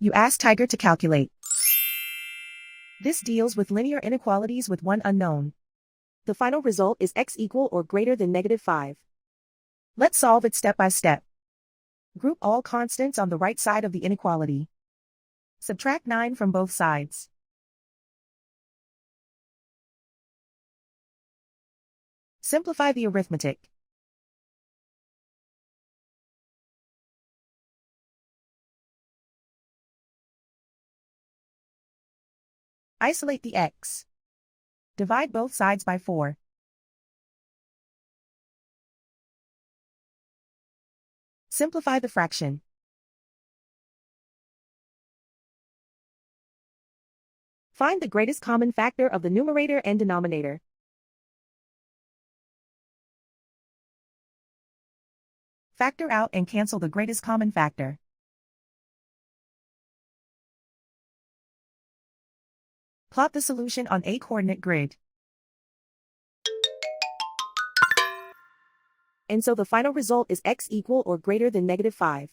You ask Tiger to calculate. This deals with linear inequalities with one unknown. The final result is x equal or greater than -5. Let's solve it step by step. Group all constants on the right side of the inequality. Subtract 9 from both sides. Simplify the arithmetic. Isolate the x. Divide both sides by 4. Simplify the fraction. Find the greatest common factor of the numerator and denominator. Factor out and cancel the greatest common factor. Plot the solution on a coordinate grid. And so the final result is x equal or greater than -5.